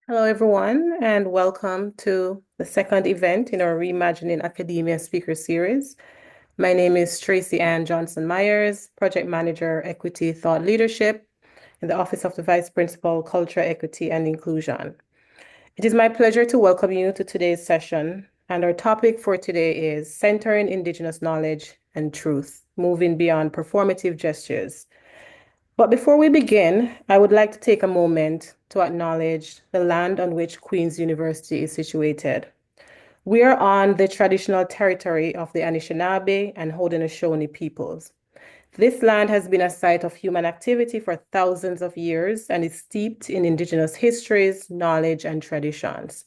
Hello, everyone, and welcome to the second event in our Reimagining Academia speaker series. My name is Tracy Ann Johnson Myers, Project Manager, Equity Thought Leadership in the Office of the Vice Principal, Culture, Equity, and Inclusion. It is my pleasure to welcome you to today's session, and our topic for today is Centering Indigenous Knowledge and Truth, Moving Beyond Performative Gestures. But before we begin, I would like to take a moment to acknowledge the land on which Queen's University is situated. We are on the traditional territory of the Anishinaabe and Haudenosaunee peoples. This land has been a site of human activity for thousands of years and is steeped in Indigenous histories, knowledge, and traditions.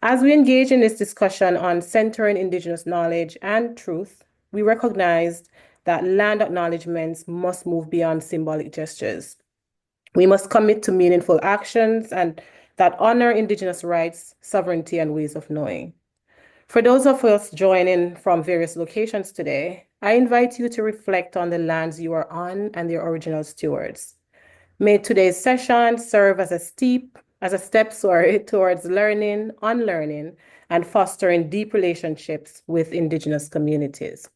As we engage in this discussion on centering Indigenous knowledge and truth, we recognized that land acknowledgements must move beyond symbolic gestures. We must commit to meaningful actions and that honor Indigenous rights, sovereignty, and ways of knowing. For those of us joining from various locations today, I invite you to reflect on the lands you are on and their original stewards. May today's session serve as a step, towards learning, unlearning, and fostering deep relationships with Indigenous communities.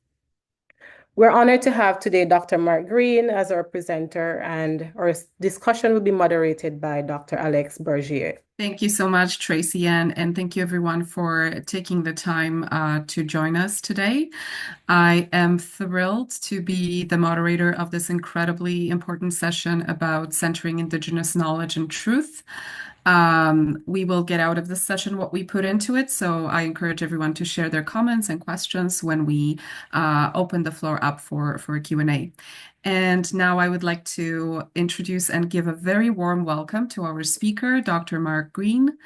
We're honored to have today Dr. Mark Green as our presenter, and our discussion will be moderated by Dr. Alex Bergier. Thank you so much, Tracy, and thank you everyone for taking the time to join us today. I am thrilled to be the moderator of this incredibly important session about centering Indigenous knowledge and truth. We will get out of this session what we put into it, so I encourage everyone to share their comments and questions when we open the floor up for a Q&A. And now I would like to introduce and give a very warm welcome to our speaker, Dr. Mark Green.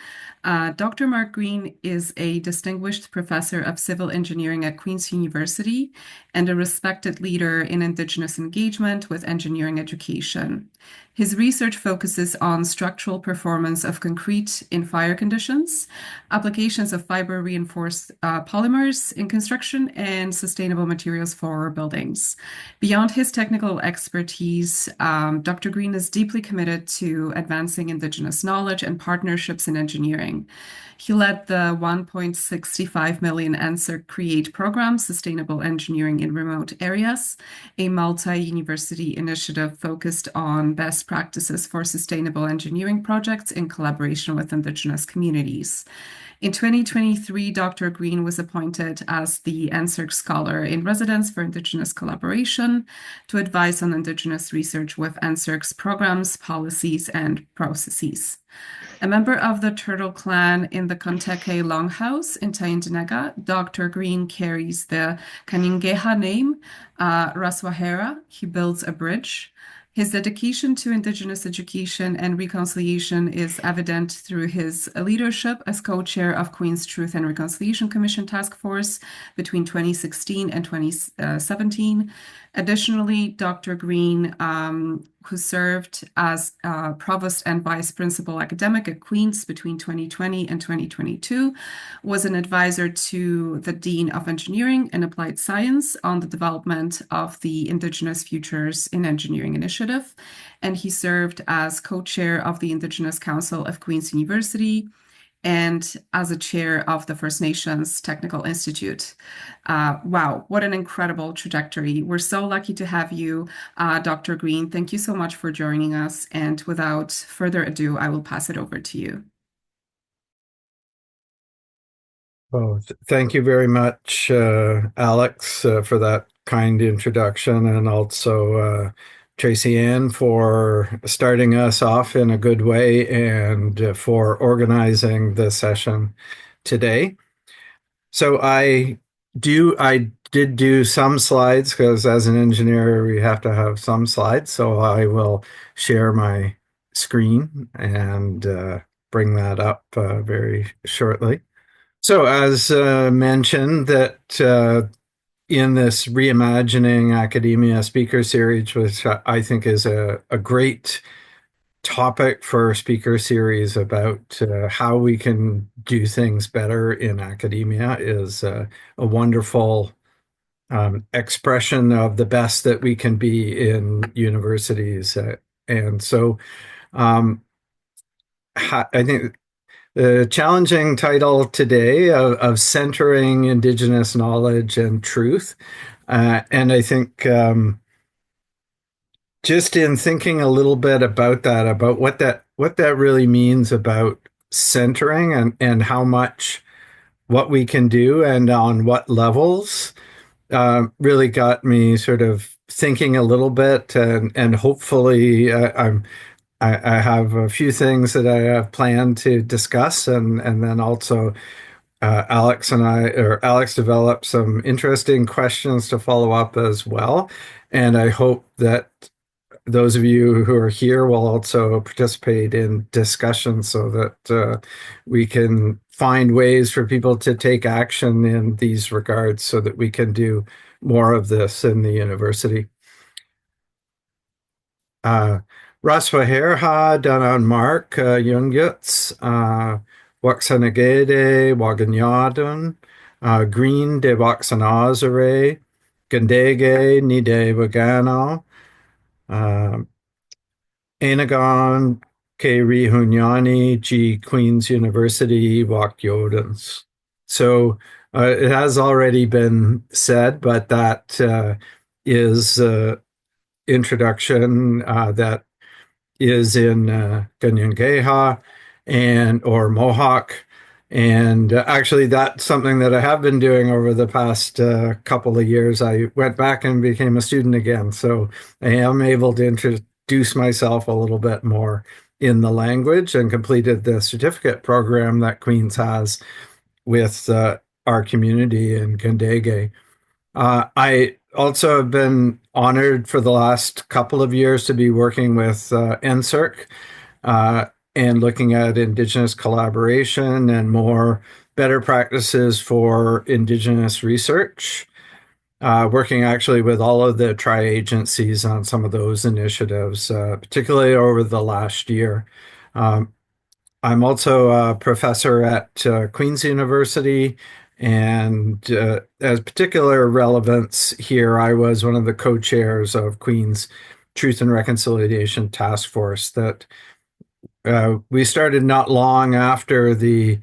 Dr. Mark Green is a distinguished professor of civil engineering at Queen's University and a respected leader in Indigenous engagement with engineering education. His research focuses on structural performance of concrete in fire conditions, applications of fiber-reinforced polymers in construction, and sustainable materials for buildings. Beyond his technical expertise, Dr. Green is deeply committed to advancing Indigenous knowledge and partnerships in engineering. He led the 1.65 million NSERC CREATE program, Sustainable Engineering in Remote Areas, a multi-university initiative focused on best practices for sustainable engineering projects in collaboration with Indigenous communities. In 2023, Dr. Green was appointed as the NSERC Scholar in Residence for Indigenous Collaboration to advise on Indigenous research with NSERC's programs, policies, and processes. A member of the Turtle Clan in the Conteke Longhouse in Tyendinaga, Dr. Green carries the Kaningeha name, Raswahera. He builds a bridge. His dedication to Indigenous education and reconciliation is evident through his leadership as co-chair of Queen's Truth and Reconciliation Commission Task Force between 2016 and 2017. Additionally, Dr. Green, who served as provost and vice principal academic at Queen's between 2020 and 2022, was an advisor to the Dean of Engineering and Applied Science on the development of the Indigenous Futures in Engineering initiative, and he served as co-chair of the Indigenous Council of Queen's University and as a chair of the First Nations Technical Institute. Wow, what an incredible trajectory. We're so lucky to have you, Dr. Green. Thank you so much for joining us. And without further ado, I will pass it over to you. Oh, thank you very much, Alex, for that kind introduction, and also Tracy Ann for starting us off in a good way and for organizing the session today. So I did do some slides because as an engineer, we have to have some slides. So I will share my screen and bring that up very shortly. So as mentioned, that in this Reimagining Academia speaker series, which I think is a great topic for a speaker series about how we can do things better in academia, is a wonderful expression of the best that we can be in universities. And so I think the challenging title today of centering Indigenous knowledge and truth. And I think just in thinking a little bit about that, about what that really means about centering and how much what we can do and on what levels, really got me sort of thinking a little bit, and hopefully I have a few things that I have planned to discuss, and then also Alex developed some interesting questions to follow up as well, and I hope that those of you who are here will also participate in discussion so that we can find ways for people to take action in these regards so that we can do more of this in the university. Raswaherha Danan Mark Jungyuts Waxanagede Waganyadun Green de Waxanazare Gandege Nide Wagano Anagon K. Rihunyani G. Queen's University Wakyodans. So it has already been said, but that is introduction that is in Ganyangeha and or Mohawk. And actually, that's something that I have been doing over the past couple of years. I went back and became a student again. So I am able to introduce myself a little bit more in the language and completed the certificate program that Queen's has with our community in Gandege. I also have been honored for the last couple of years to be working with NSERC and looking at Indigenous collaboration and more better practices for Indigenous research, working actually with all of the tri-agencies on some of those initiatives, particularly over the last year. I'm also a professor at Queen's University, and as particular relevance here, I was one of the co-chairs of Queen's Truth and Reconciliation Task Force that we started not long after the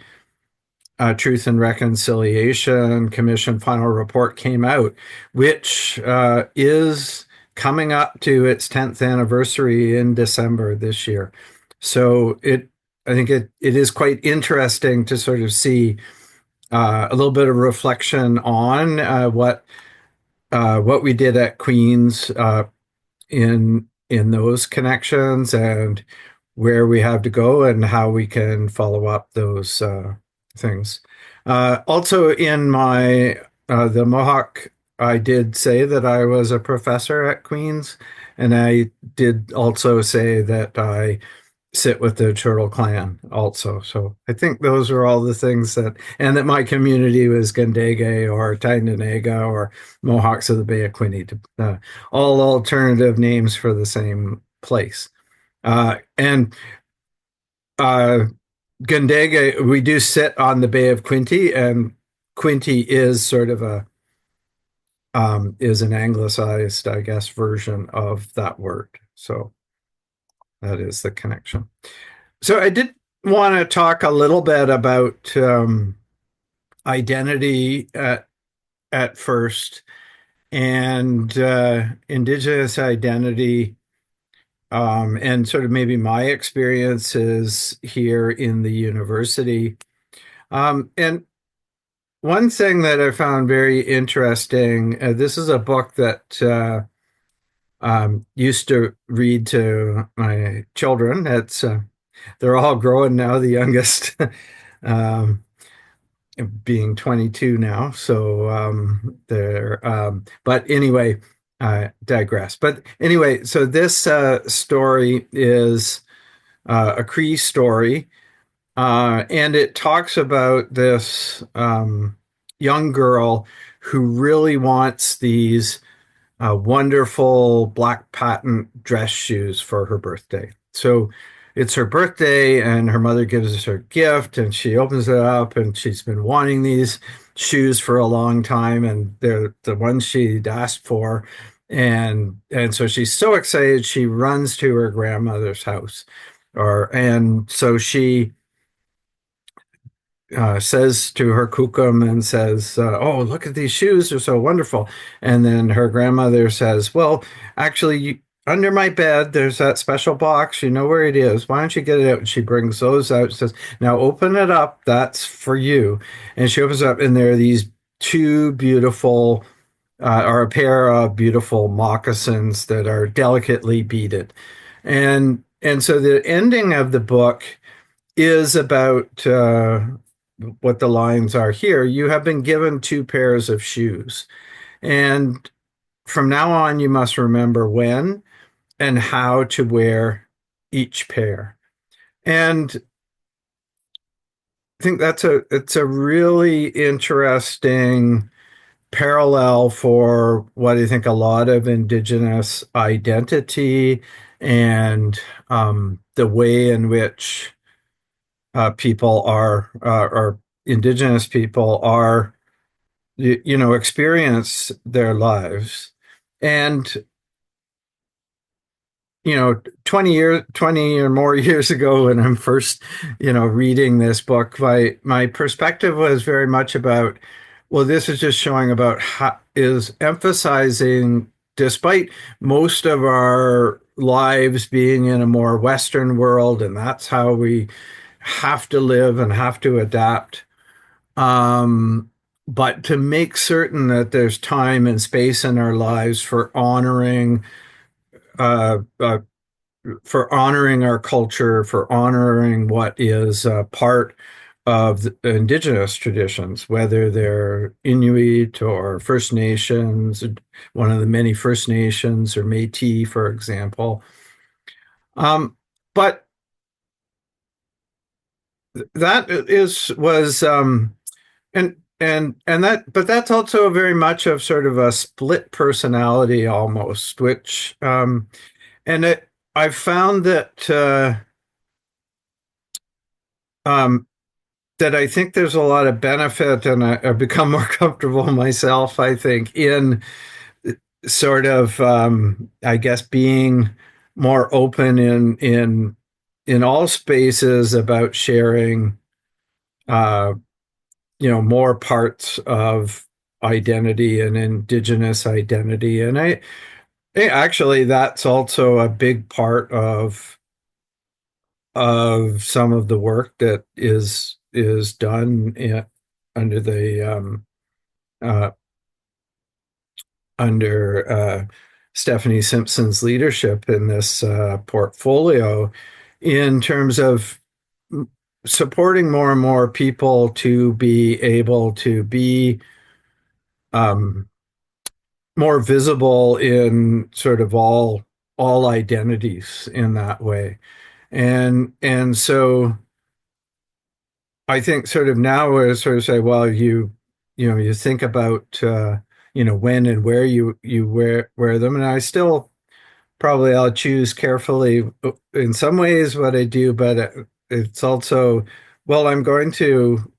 Truth and Reconciliation Commission final report came out, which is coming up to its 10th anniversary in December this year. So I think it is quite interesting to sort of see a little bit of reflection on what we did at Queen's in those connections and where we have to go and how we can follow up those things. Also, in my the Mohawk, I did say that I was a professor at Queen's, and I did also say that I sit with the Turtle Clan also. So I think those are all the things and that my community was Gandege or Tyendinaga or Mohawks of the Bay of Quinte, all alternative names for the same place. And Gandege, we do sit on the Bay of Quinte, and Quinte is sort of is an anglicized, I guess, version of that word. So that is the connection. So I did want to talk a little bit about identity at first, and Indigenous identity, and sort of maybe my experiences here in the university. And one thing that I found very interesting, this is a book that used to read to my children. They're all growing now, the youngest being 22 now. So but anyway, I digress. But anyway, so this story is a Cree story, and it talks about this young girl who really wants these wonderful black patent dress shoes for her birthday. So it's her birthday, and her mother gives her a gift, and she opens it up, and she's been wanting these shoes for a long time, and they're the ones she'd asked for. And so she's so excited, she runs to her grandmother's house. And so she says to her kukum and says, "Oh, look at these shoes; they're so wonderful." And then her grandmother says, "Well, actually, under my bed, there's that special box. You know where it is. Why don't you get it out?" And she brings those out. She says, "Now open it up. That's for you." And she opens it up, and there are these two beautiful, or a pair of beautiful moccasins that are delicately beaded. And so the ending of the book is about what the lines are here. You have been given two pairs of shoes. And from now on, you must remember when and how to wear each pair. And I think it's a really interesting parallel for what I think a lot of Indigenous identity and the way in which people are, or Indigenous people are, experience their lives. And 20 or more years ago, when I'm first, reading this book, my perspective was very much about, well, this is just showing about how is emphasizing, despite most of our lives being in a more Western world, and that's how we have to live and have to adapt. But to make certain that there's time and space in our lives uh, uh, for honoring our culture, for honoring what is part of the Indigenous traditions, whether they're Inuit or First Nations, one of the many First Nations, or Métis, for example. But that was and that, but that's also very much of sort of a split personality almost, which and it I've found um, that I think there's a lot of benefit, and I've become more comfortable myself, I think, in sort of I guess being more open in all spaces about sharing uh, more parts of identity and Indigenous identity. And actually, that's also a big part of some of the work that is done under the uh, under Stephanie Simpson's leadership in this portfolio, in terms of supporting more and more people to be able to be um, more visible in sort of all identities in that way. And so I think sort of now we're sort of say, well, you think about when and where you wear them, and I still probably I'll choose carefully in some ways what I do, but it's also, well, I'm going to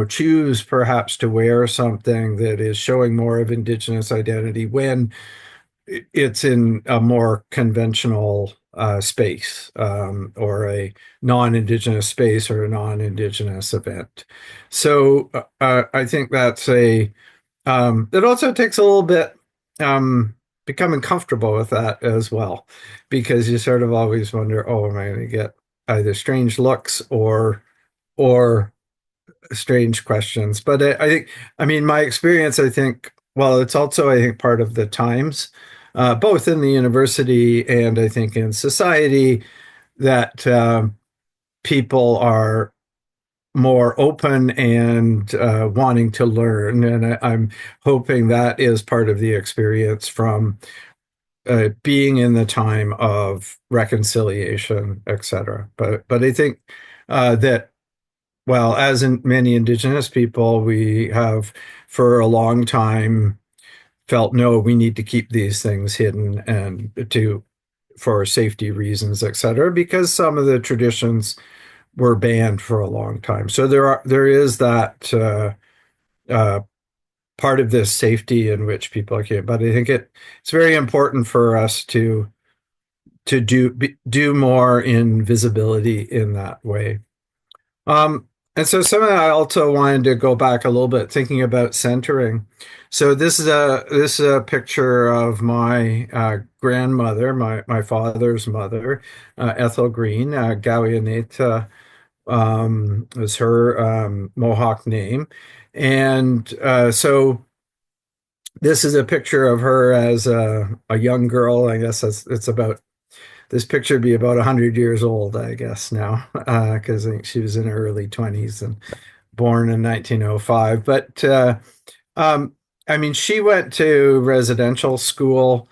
choose perhaps to wear something that is showing more of Indigenous identity when it's in a more conventional space, or a non-Indigenous space, or a non-Indigenous event. So I think that's it also takes a little bit becoming comfortable with that as well, because you sort of always wonder, oh, am I going to get either strange looks or strange questions? But I think, I mean, my experience, I think, well, it's also, I think, part of the times, both in the university and I think in society, that people are more open and wanting to learn. And I'm hoping that is part of the experience from being in the time of reconciliation, etc. But I think that, well, as in many Indigenous people, we have for a long time felt, no, we need to keep these things hidden, and for safety reasons, etc., because some of the traditions were banned for a long time. So there is that uh, part of this safety in which people are. But I think it's very important for us to do more in visibility in that way. so some of that I also wanted to go back a little bit, thinking about centering. So this is a picture of my grandmother, my father's mother, Ethel Green, Gawianeta was her Mohawk name, and so this is a picture of her as a young girl. I guess it's about this picture would be about 100 years old, I guess now, because I think she was in her early 20s and born in 1905. But um, I mean, she went to residential school.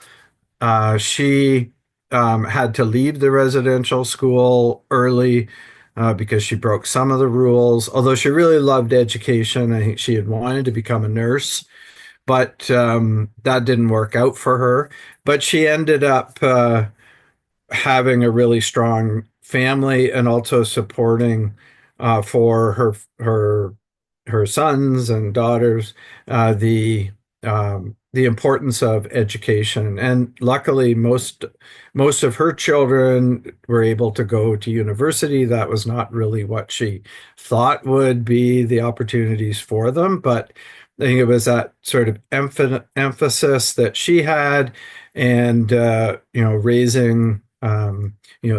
She had to leave the residential school early because she broke some of the rules. Although she really loved education, I think she had wanted to become a nurse, but that didn't work out for her. But she ended up having a really strong family and also supporting for her sons and daughters the importance of education. And luckily, most of her children were able to go to university. That was not really what she thought would be the opportunities for them, but I think it was that sort of emphasis that she had, and raising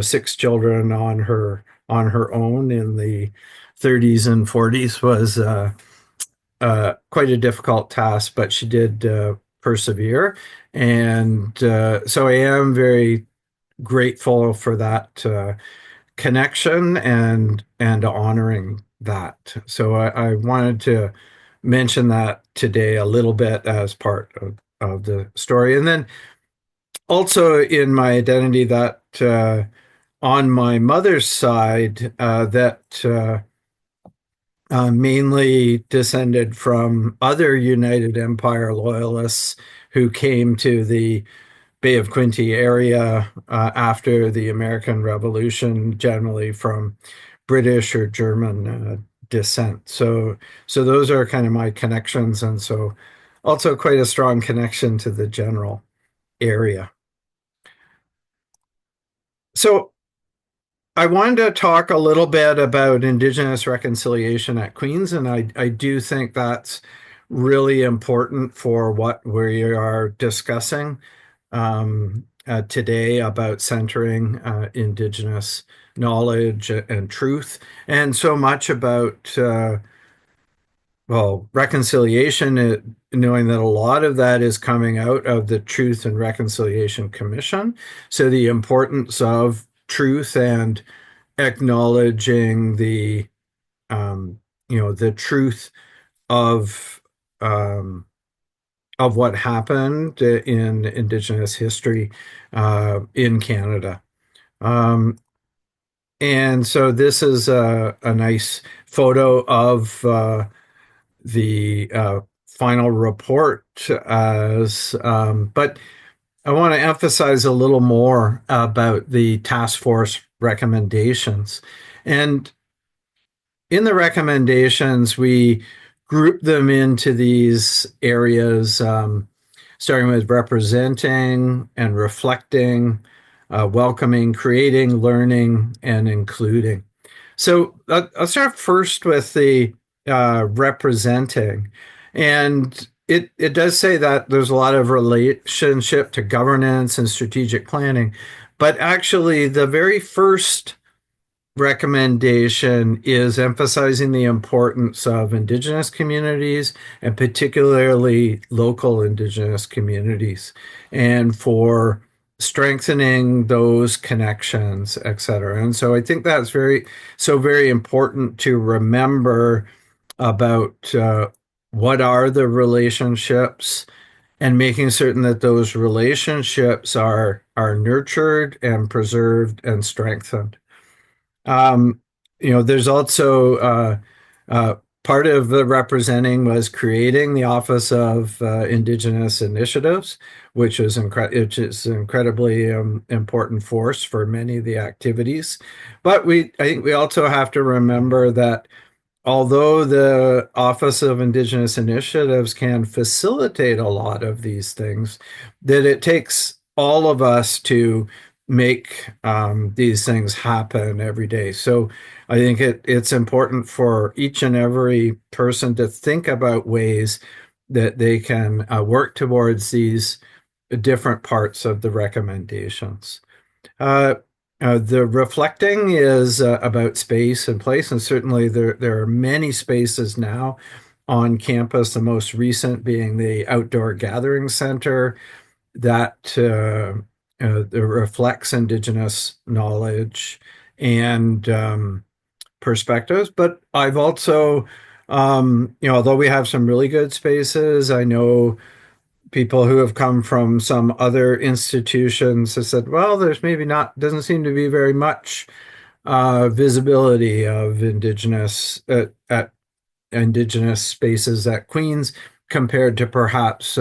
six children on her own in the 30s and 40s was quite a difficult task, but she did persevere. And so I am very grateful for that connection and honoring that. So I wanted to mention that today a little bit as part of the story. And then also in my identity that on my mother's side, that mainly descended from other United Empire loyalists who came to the Bay of Quinte area after the American Revolution, generally from British or German descent. So those are kind of my connections, and so also quite a strong connection to the general area. So I wanted to talk a little bit about Indigenous reconciliation at Queen's, and I do think that's really important for what we are discussing today about centering Indigenous knowledge and truth, and so much about reconciliation, knowing that a lot of that is coming out of the Truth and Reconciliation Commission. So the importance of truth and acknowledging the truth of what happened in Indigenous history in Canada. And so this is a nice photo of the final report but I want to emphasize a little more about the task force recommendations. And in the recommendations, we group them into these areas, starting with representing and reflecting, welcoming, creating, learning, and including. So I'll start first with the representing. And it does say that there's a lot of relationship to governance and strategic planning, but actually the very first recommendation is emphasizing the importance of Indigenous communities and particularly local Indigenous communities, and for strengthening those connections, et cetera. And so I think that's very important to remember about what are the relationships, and making certain that those relationships are nurtured and preserved and strengthened. There's also part of the representing was creating the Office of Indigenous Initiatives, which is incredibly important force for many of the activities. But I think we also have to remember that although the Office of Indigenous Initiatives can facilitate a lot of these things, that it takes all of us to make these things happen every day. So I think it's important for each and every person to think about ways that they can work towards these different parts of the recommendations. Uh, the reflecting is about space and place, and certainly there are many spaces now on campus, the most recent being the Outdoor Gathering Center that reflects Indigenous knowledge and perspectives. But I've also, although we have some really good spaces, I know people who have come from some other institutions have said, well, there's maybe not, doesn't seem to be very much visibility of at Indigenous spaces at Queen's compared to perhaps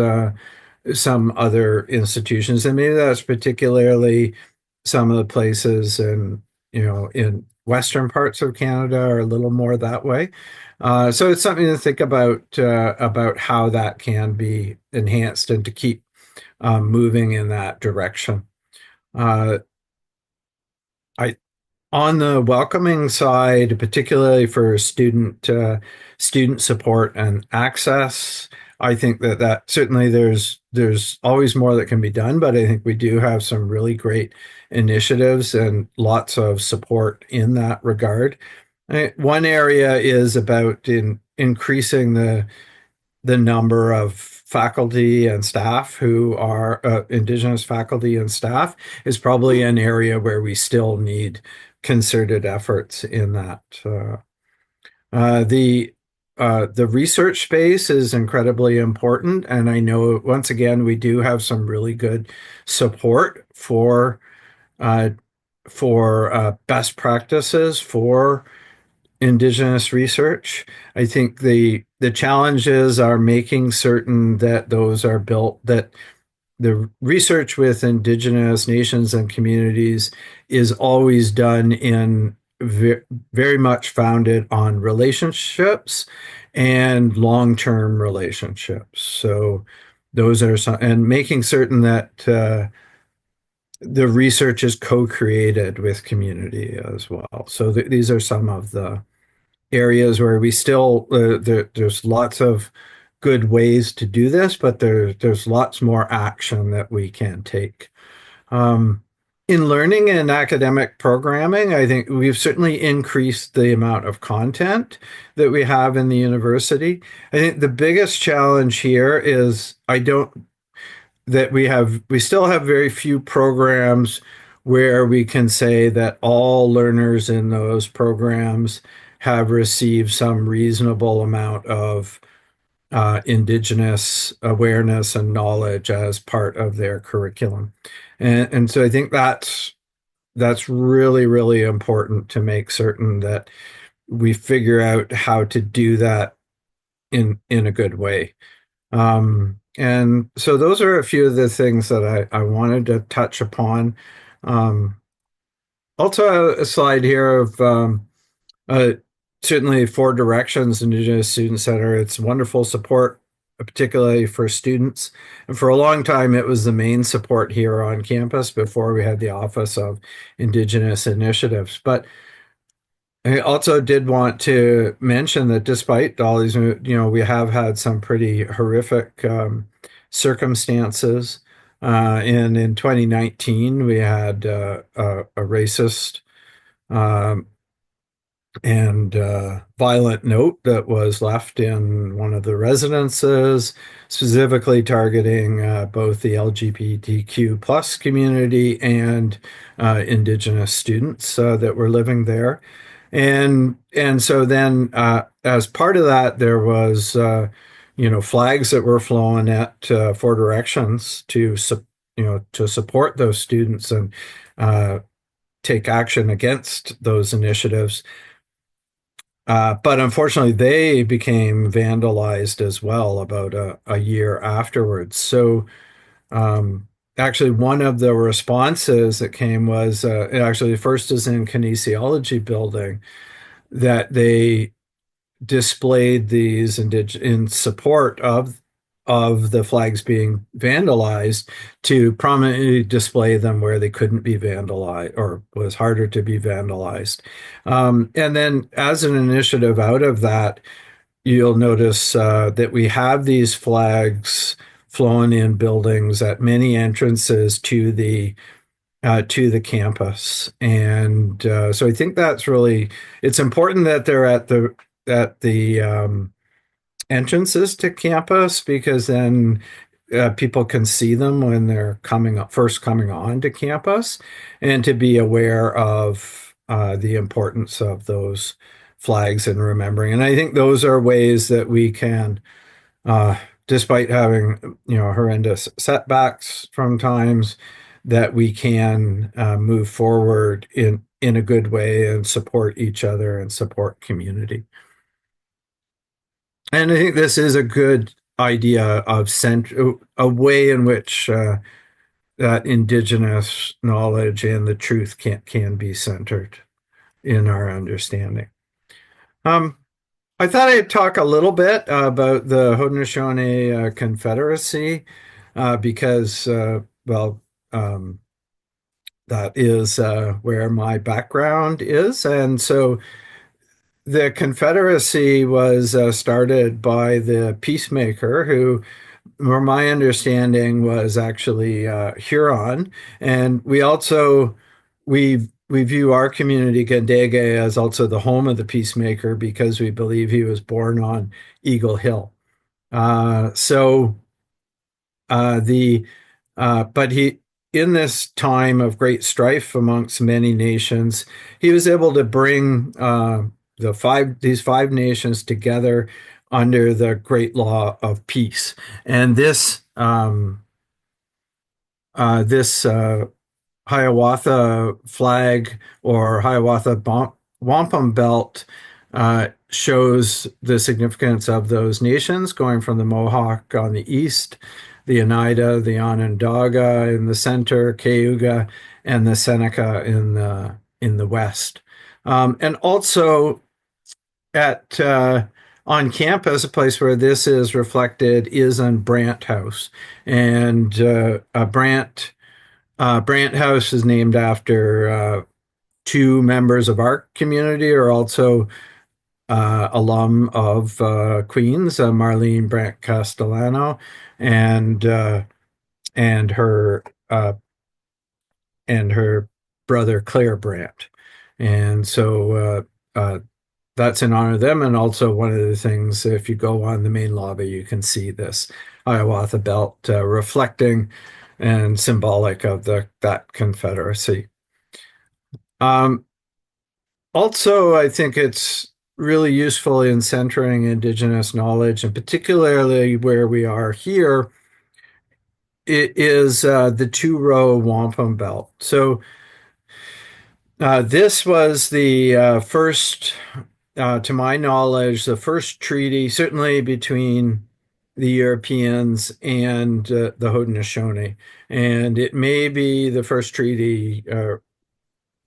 some other institutions. And maybe that's particularly some of the places in western parts of Canada are a little more that way. So it's something to think about how that can be enhanced and to keep moving in that direction. I On the welcoming side, particularly for student support and access, I think that certainly there's always more that can be done, but I think we do have some really great initiatives and lots of support in that regard. One area is about increasing the number of faculty and staff who are Indigenous faculty and staff is probably an area where we still need concerted efforts in that. The research space is incredibly important, and I know once again we do have some really good support uh, for best practices for Indigenous research. I think the challenges are making certain that those are built, that the research with Indigenous nations and communities is always done in very much founded on relationships and long-term relationships. So those are some, and making certain that the research is co-created with community as well. So these are some of the areas where we still there's lots of good ways to do this, but there's lots more action that we can take. In learning and academic programming, I think we've certainly increased the amount of content that we have in the university. I think the biggest challenge here is we still have very few programs where we can say that all learners in those programs have received some reasonable amount of Indigenous awareness and knowledge as part of their curriculum. And so I think that's really, really important to make certain that we figure out how to do that in a good way. And so those are a few of the things that I wanted to touch upon. Also a slide here of certainly 4 Directions Indigenous Student Center. It's wonderful support, particularly for students. And for a long time, it was the main support here on campus before we had the Office of Indigenous Initiatives. But I also did want to mention that despite all these, we have had some pretty horrific circumstances. And in 2019, we had a racist and violent note that was left in one of the residences, specifically targeting both the LGBTQ plus community and Indigenous students that were living there. And so then as part of that, there was flags that were flown at 4 Directions to support those students and take action against those initiatives. But unfortunately, they became vandalized as well about a year afterwards. So actually, one of the responses that came was actually first is in kinesiology building that they displayed these in support of of the flags being vandalized to prominently display them where they couldn't be vandalized or was harder to be vandalized. And then as an initiative out of that, you'll notice that we have these flags flown in buildings at many entrances to the campus, and so I think that's really it's important that they're at the entrances to campus because then people can see them when they're first coming on to campus, and to be aware of the importance of those flags and remembering. And I think those are ways that we can, uh, despite having horrendous setbacks from times, that we can move forward in a good way and support each other and support community. And I think this is a good idea of a way in which that Indigenous knowledge and the truth can be centered in our understanding. I thought I'd talk a little bit about the Haudenosaunee Confederacy because, well, that is where my background is. And so the Confederacy was started by the peacemaker who, from my understanding, was actually Huron. And we view our community, Gandege, as also the home of the peacemaker because we believe he was born on Eagle Hill. So the but he in this time of great strife amongst many nations, he was able to bring these five nations together under the great law of peace. And this Hiawatha flag or Hiawatha wampum belt shows the significance of those nations, going from the Mohawk on the east, the Oneida, the Onondaga in the center, Cayuga, and the Seneca in the west. And also at on campus, a place where this is reflected is on Brant House, and Brant House is named after two members of our community, are also alum of Queens, Marlene Brant Castellano, and her brother Claire Brant, and so that's in honor of them. And also one of the things, if you go on the main lobby, you can see this Hiawatha belt reflecting and symbolic of that Confederacy. Also, I think it's really useful in centering Indigenous knowledge, and particularly where we are here, it is the two-row wampum belt. So this was the first, to my knowledge, the first treaty, certainly between the Europeans and the Haudenosaunee. And it may be the first treaty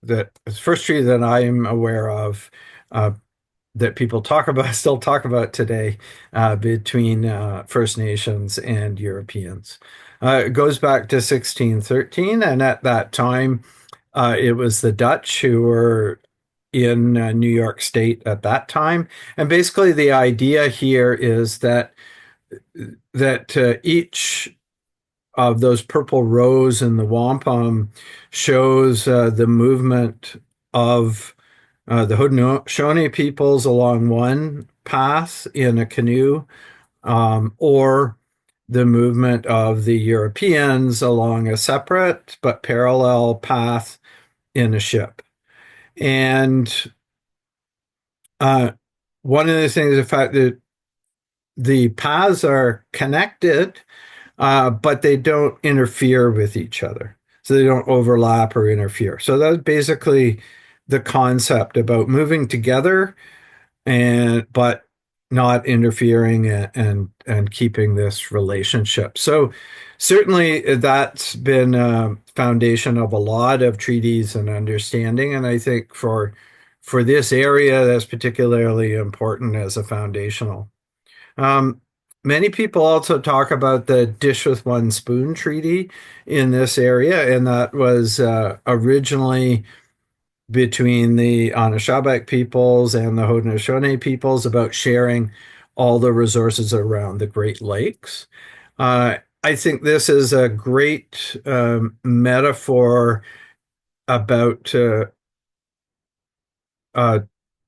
that I'm aware of that people still talk about today between First Nations and Europeans. It goes back to 1613, and at that time, it was the Dutch who were in New York State at that time. And basically, the idea here is that each of those purple rows in the wampum shows the movement of the Haudenosaunee peoples along one path in a canoe, or the movement of the Europeans along a separate but parallel path in a ship. And one of the things, the fact that the paths are connected, but they don't interfere with each other. So they don't overlap or interfere. So that's basically the concept about moving together but not interfering and keeping this relationship. So certainly that's been a foundation of a lot of treaties and understanding. And I think for this area, that's particularly important as a foundational. many people also talk about the dish with one spoon treaty in this area, and that was originally between the Anishinaabe peoples and the Haudenosaunee peoples about sharing all the resources around the Great Lakes. I think this is a great metaphor about uh,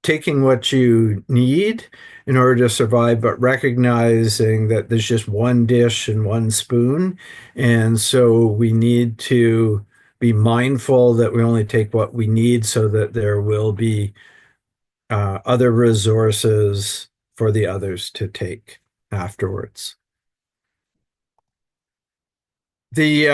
taking what you need in order to survive, but recognizing that there's just one dish and one spoon. And so we need to be mindful that we only take what we need so that there will be other resources for the others to take afterwards. The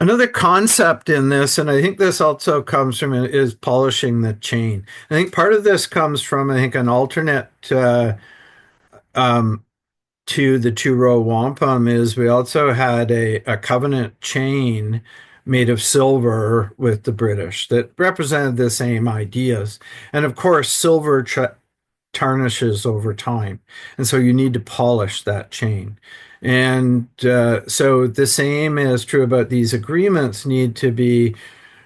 Another concept in this, and I think this also comes from, is polishing the chain. I think part of this comes from, I think, an alternate um, to the two-row wampum is we also had a covenant chain made of silver with the British that represented the same ideas. And of course, silver tarnishes over time. And so you need to polish that chain. And so the same is true about these agreements need to be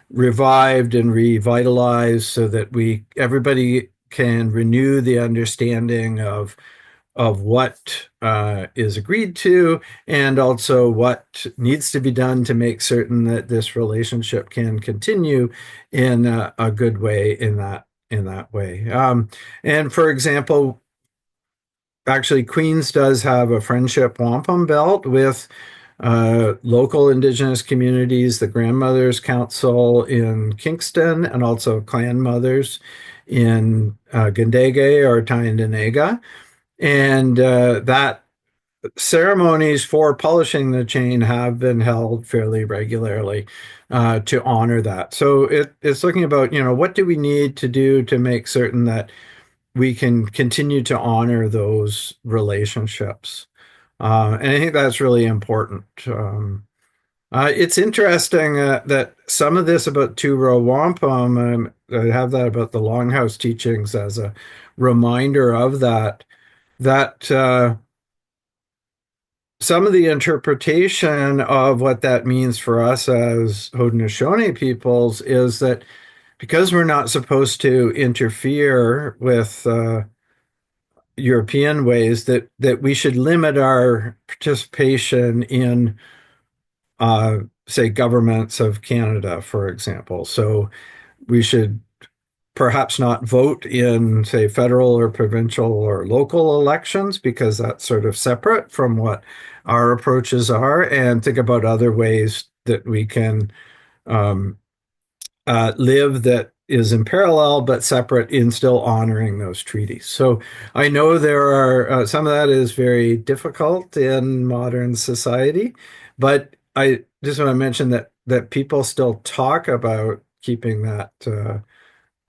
revived and revitalized so that everybody can renew the understanding of what is agreed to and also what needs to be done to make certain that this relationship can continue in a good way in that way. And for example, actually, Queens does have a friendship wampum belt with local Indigenous communities, the Grandmothers Council in Kingston, and also clan mothers in Gandege or Tyendinaga. And that ceremonies for polishing the chain have been held fairly regularly to honor that. So it's looking about, what do we need to do to make certain that we can continue to honor those relationships. And I think that's really important. It's interesting that some of this about two-row wampum, I have that about the Longhouse teachings as a reminder of that some of the interpretation of what that means for us as Haudenosaunee peoples is that because we're not supposed to interfere with European ways, that we should limit our participation in, say, governments of Canada, for example. So we should perhaps not vote in, say, federal or provincial or local elections because that's sort of separate from what our approaches are, and think about other ways that we can um, live that is in parallel but separate in still honoring those treaties. So I know there are some of that is very difficult in modern society, but I just want to mention that people still talk about keeping that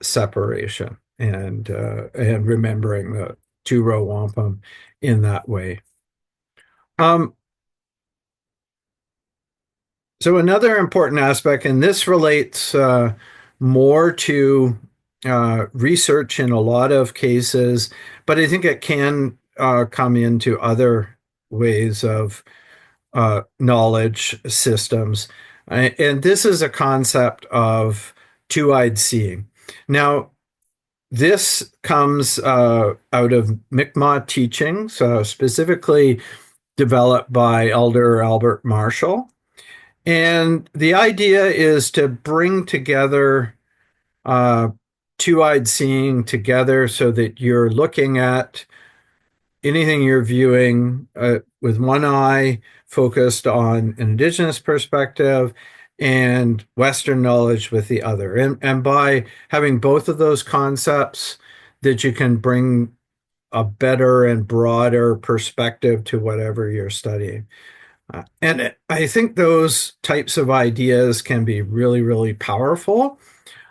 separation and remembering the two-row wampum in that way. So another important aspect, and this relates more to research in a lot of cases, but I think it can come into other ways of knowledge systems. And this is a concept of two-eyed seeing. Now, this comes out of Mi'kmaq teachings, specifically developed by Elder Albert Marshall. And the idea is to bring together two-eyed seeing together so that you're looking at anything you're viewing with one eye focused on an Indigenous perspective and Western knowledge with the other. And by having both of those concepts, that you can bring a better and broader perspective to whatever you're studying. And I think those types of ideas can be really, really powerful.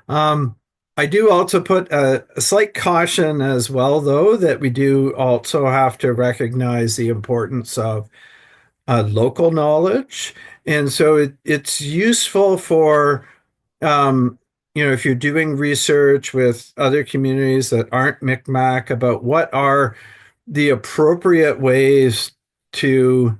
I do also put a slight caution as well, though, that we do also have to recognize the importance of local knowledge. And so it's useful for, if you're doing research with other communities that aren't Mi'kmaq about what are the appropriate ways to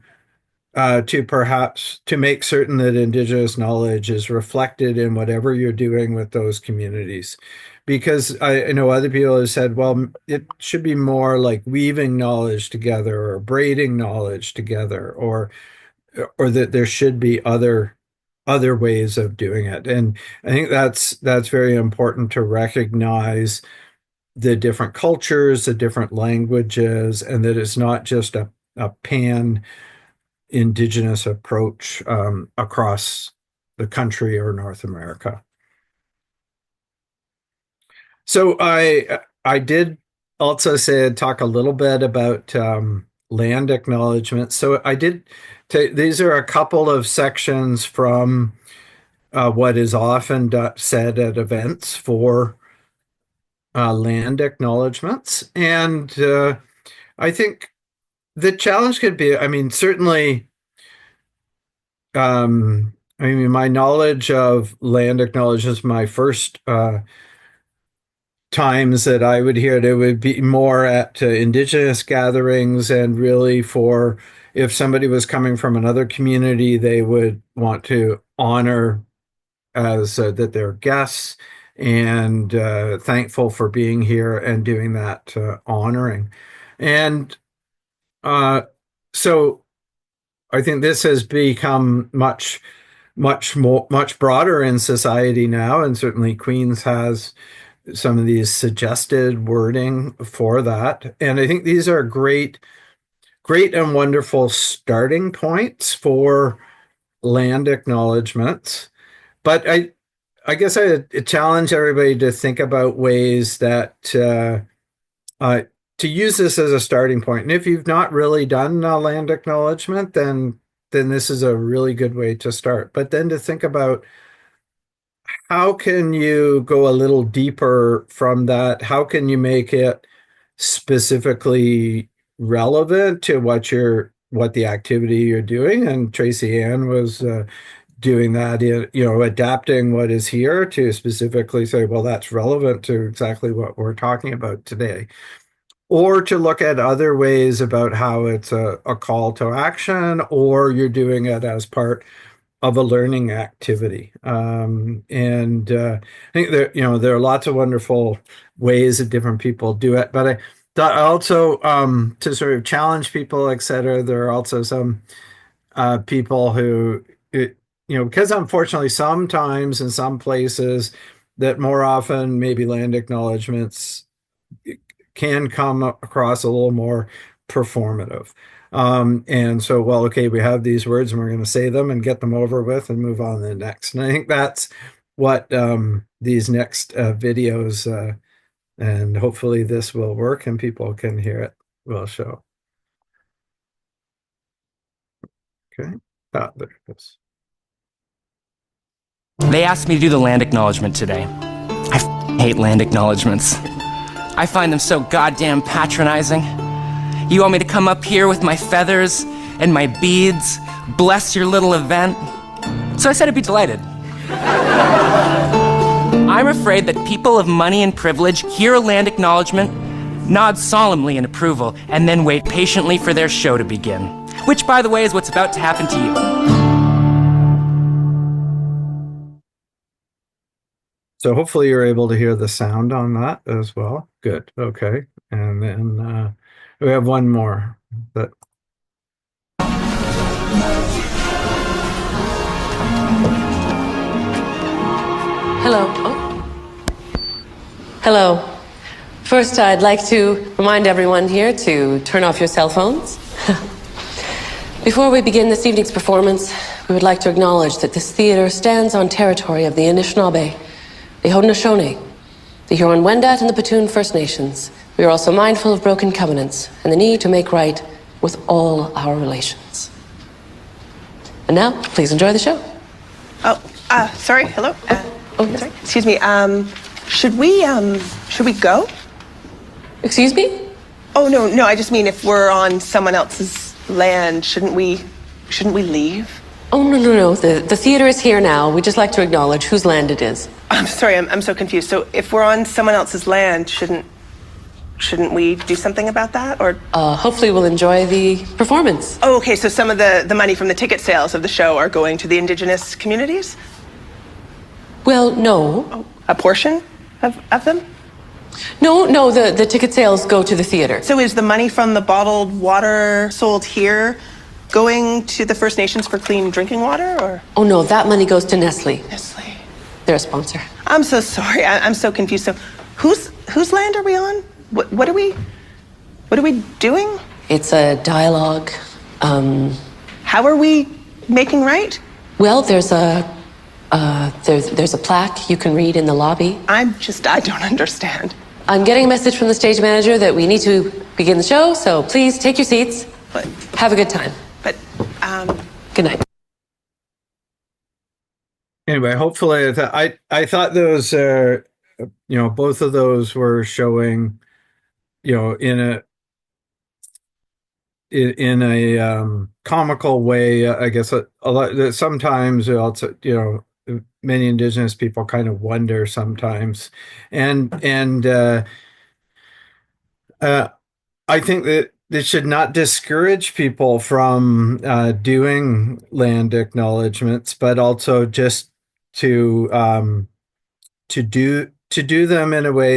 perhaps to make certain that Indigenous knowledge is reflected in whatever you're doing with those communities. Because I know other people have said, well, it should be more like weaving knowledge together or braiding knowledge together, or that there should be other ways of doing it. And I think that's very important to recognize the different cultures, the different languages, and that it's not just a pan Indigenous approach across the country or North America. So I did also talk a little bit about land acknowledgement. So I did these are a couple of sections from what is often said at events for land acknowledgements. And I think the challenge could be, I mean, certainly, my knowledge of land acknowledgements, my first times that I would hear it, it would be more at Indigenous gatherings, and really for if somebody was coming from another community, they would want to honor as that they're guests and thankful for being here and doing that honoring. And so I think this has become much broader in society now, and certainly Queens has some of these suggested wording for that. And I think these are great and wonderful starting points for land acknowledgements. But I guess I challenge everybody to think about ways that to use this as a starting point. And if you've not really done a land acknowledgement, then this is a really good way to start. But then to think about, how can you go a little deeper from that? How can you make it specifically relevant to what the activity you're doing? And Tracy Ann was doing that, adapting what is here to specifically say, well, that's relevant to exactly what we're talking about today. Or to look at other ways about how it's a call to action, or you're doing it as part of a learning activity. I think there are lots of wonderful ways that different people do it. But I thought also to sort of challenge people, etc. There are also some people who, because unfortunately sometimes in some places that more often maybe land acknowledgements can come across a little more performative. And so, well, okay, we have these words and we're going to say them and get them over with and move on to the next. And I think that's what these next videos, and hopefully this will work and people can hear it, will show. Okay. There it is. They asked me to do the land acknowledgement today. I hate land acknowledgements. I find them so goddamn patronizing. You want me to come up here with my feathers and my beads, bless your little event? So I said I'd be delighted. I'm afraid that people of money and privilege hear a land acknowledgement, nod solemnly in approval, and then wait patiently for their show to begin. Which, by the way, is what's about to happen to you. So hopefully you're able to hear the sound on that as well. Good. Okay. And then we have one more. Hello. Oh. Hello. First, I'd like to remind everyone here to turn off your cell phones. Before we begin this evening's performance, we would like to acknowledge that this theater stands on territory of the Anishinaabe, the Haudenosaunee, the Huron-Wendat, and the Petun First Nations. We are also mindful of broken covenants and the need to make right with all our relations. And now, please enjoy the show. Oh, sorry. Hello. Yes. Sorry. Excuse me. Should we go? Excuse me? Oh no. I just mean if we're on someone else's land, shouldn't we leave? Oh, no. The theater is here now. We'd just like to acknowledge whose land it is. I'm sorry. I'm so confused. So if we're on someone else's land, shouldn't shouldn't we do something about that? Or Hopefully we'll enjoy the performance. oh, okay, so some of the money from the ticket sales of the show are going to the Indigenous communities? Well, no. Oh, a portion of them? No, the ticket sales go to the theater. So is the money from the bottled water sold here going to the First Nations for clean drinking water, or? Oh, no, that money goes to Nestle. Nestle. They're a sponsor. I'm so sorry. I'm so confused. So whose land are we on? What are we doing? It's a dialogue. How are we making right? Well, there's a plaque you can read in the lobby. I don't understand. I'm getting a message from the stage manager that we need to begin the show, so please take your seats. But, Have a good time. but, Good night. Anyway, hopefully, I thought those, both of those were showing, in a comical way. I guess a lot. Sometimes also, many Indigenous people kind of wonder sometimes, and I think that this should not discourage people from doing land acknowledgements, but also just to do them in a way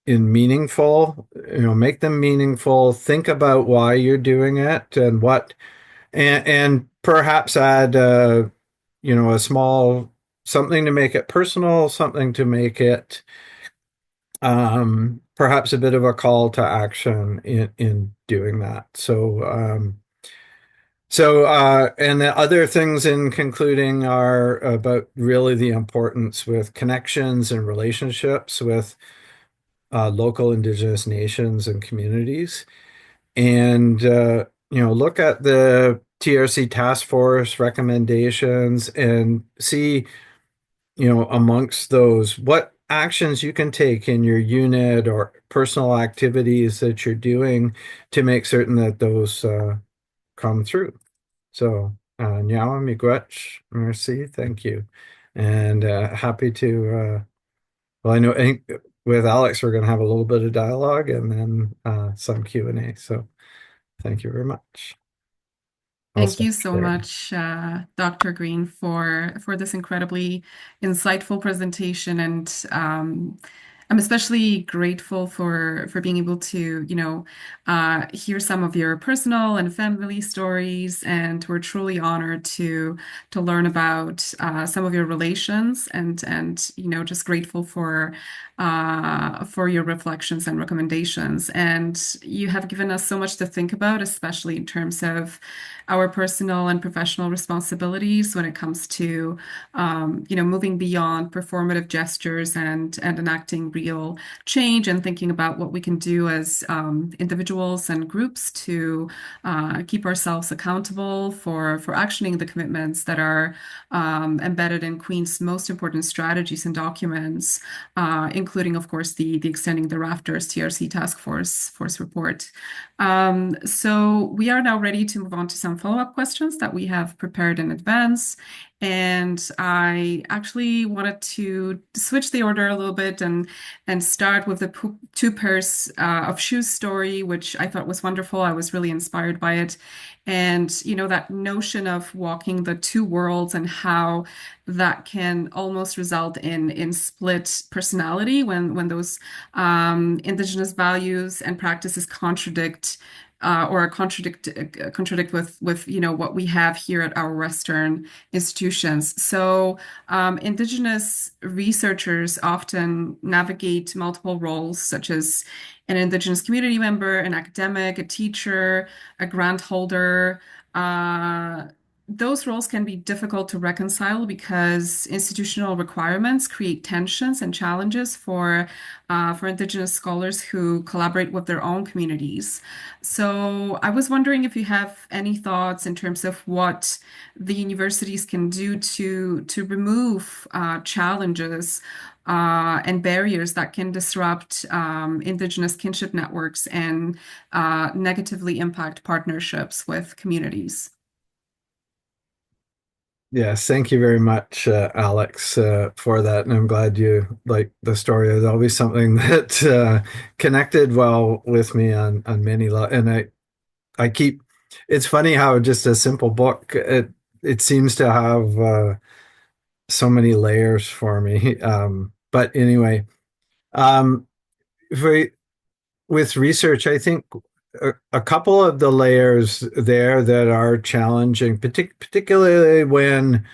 in meaningful, make them meaningful. Think about why you're doing it and and perhaps add a small something to make it personal, something to make it perhaps a bit of a call to action in doing that. And the other things in concluding are about really the importance with connections and relationships with local Indigenous nations and communities. And, look at the TRC task force recommendations and see, amongst those, what actions you can take in your unit or personal activities that you're doing to make certain that those come through. So, Nyawa, Miigwech, merci, thank you. And happy to, I think with Alex, we're going to have a little bit of dialogue and then some Q&A. So thank you very much. Thank you so much, Dr. Green, for this incredibly insightful presentation, and I'm especially grateful for being able to, hear some of your personal and family stories, and we're truly honored to learn about some of your relations, and just grateful for your reflections and recommendations. And you have given us so much to think about, especially in terms of our personal and professional responsibilities when it comes to, moving beyond performative gestures and enacting real change, and thinking about what we can do as individuals and groups to keep ourselves accountable for actioning the commitments that are embedded in Queen's most important strategies and documents, including, of course, the Extending the Rafters TRC Task Force report. So we are now ready to move on to some follow-up questions that we have prepared in advance. And I actually wanted to switch the order a little bit and start with the two pairs of shoes story, which I thought was wonderful. I was really inspired by it. And, that notion of walking the two worlds and how that can almost result in split personality when those Indigenous values and practices contradict with what we have here at our Western institutions. So Indigenous researchers often navigate multiple roles, such as an Indigenous community member, an academic, a teacher, a grant holder. Those roles can be difficult to reconcile because institutional requirements create tensions and challenges for Indigenous scholars who collaborate with their own communities. So I was wondering if you have any thoughts in terms of what the universities can do to remove challenges and barriers that can disrupt Indigenous kinship networks and negatively impact partnerships with communities. Yes, thank you very much, Alex, for that. And I'm glad you like the story. There's always something that connected well with me on many levels. And I keep, it's funny how just a simple book, it seems to have so many layers for me. But anyway, um, if we, with research, I think a couple of the layers there that are challenging, particularly when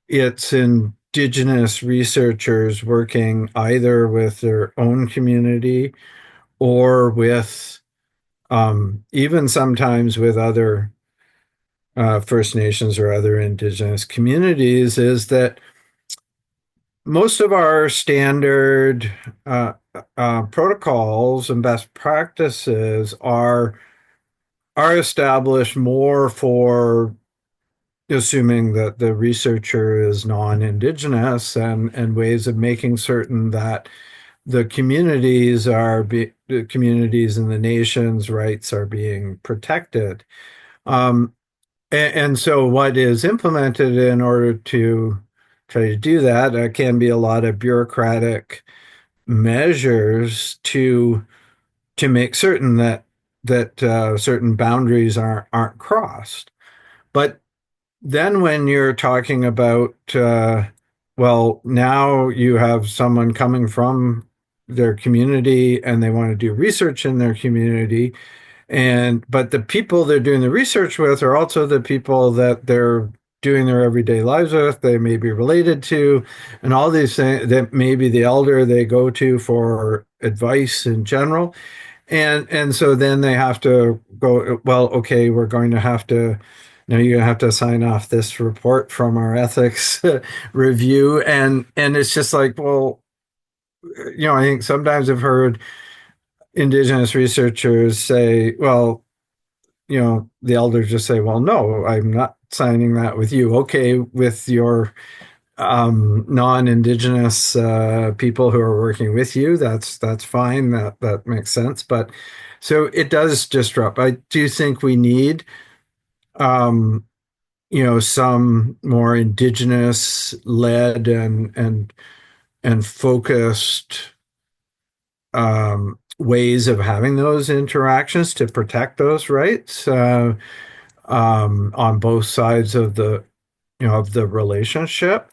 it's Indigenous researchers working either with their own community or with even sometimes with other First Nations or other Indigenous communities, is that most of our standard protocols and best practices are established more for assuming that the researcher is non-Indigenous and ways of making certain that the communities the communities and the nation's rights are being protected. And so what is implemented in order to try to do that can be a lot of bureaucratic measures to make certain that certain boundaries aren't crossed. But then when you're talking about, well, now you have someone coming from their community and they want to do research in their community, but the people they're doing the research with are also the people that they're doing their everyday lives with, they may be related to, and all these things, that maybe the elder they go to for advice in general. And so then they have to go, well, okay, we're going to have to, now you're gonna have to sign off this report from our ethics review. And it's just like, well, I think sometimes I've heard Indigenous researchers say, well, the elders just say, well, no, I'm not signing that with you. Okay, with your non-Indigenous people who are working with you, that's fine. That makes sense. But so it does disrupt. I do think we need some more Indigenous led and focused ways of having those interactions to protect those rights on both sides of the relationship.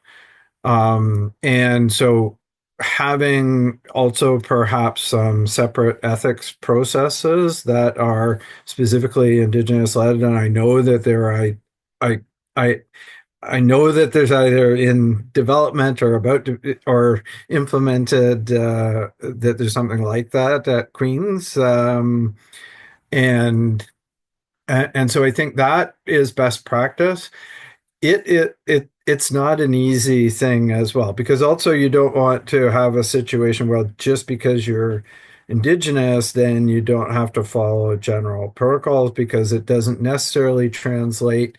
And so having also perhaps some separate ethics processes that are specifically Indigenous led, and I know that I know that there's either in development or about to or implemented that there's something like that at Queen's, and so I think that is best practice. It's not an easy thing as well, because also you don't want to have a situation where just because you're Indigenous, then you don't have to follow general protocols, because it doesn't necessarily translate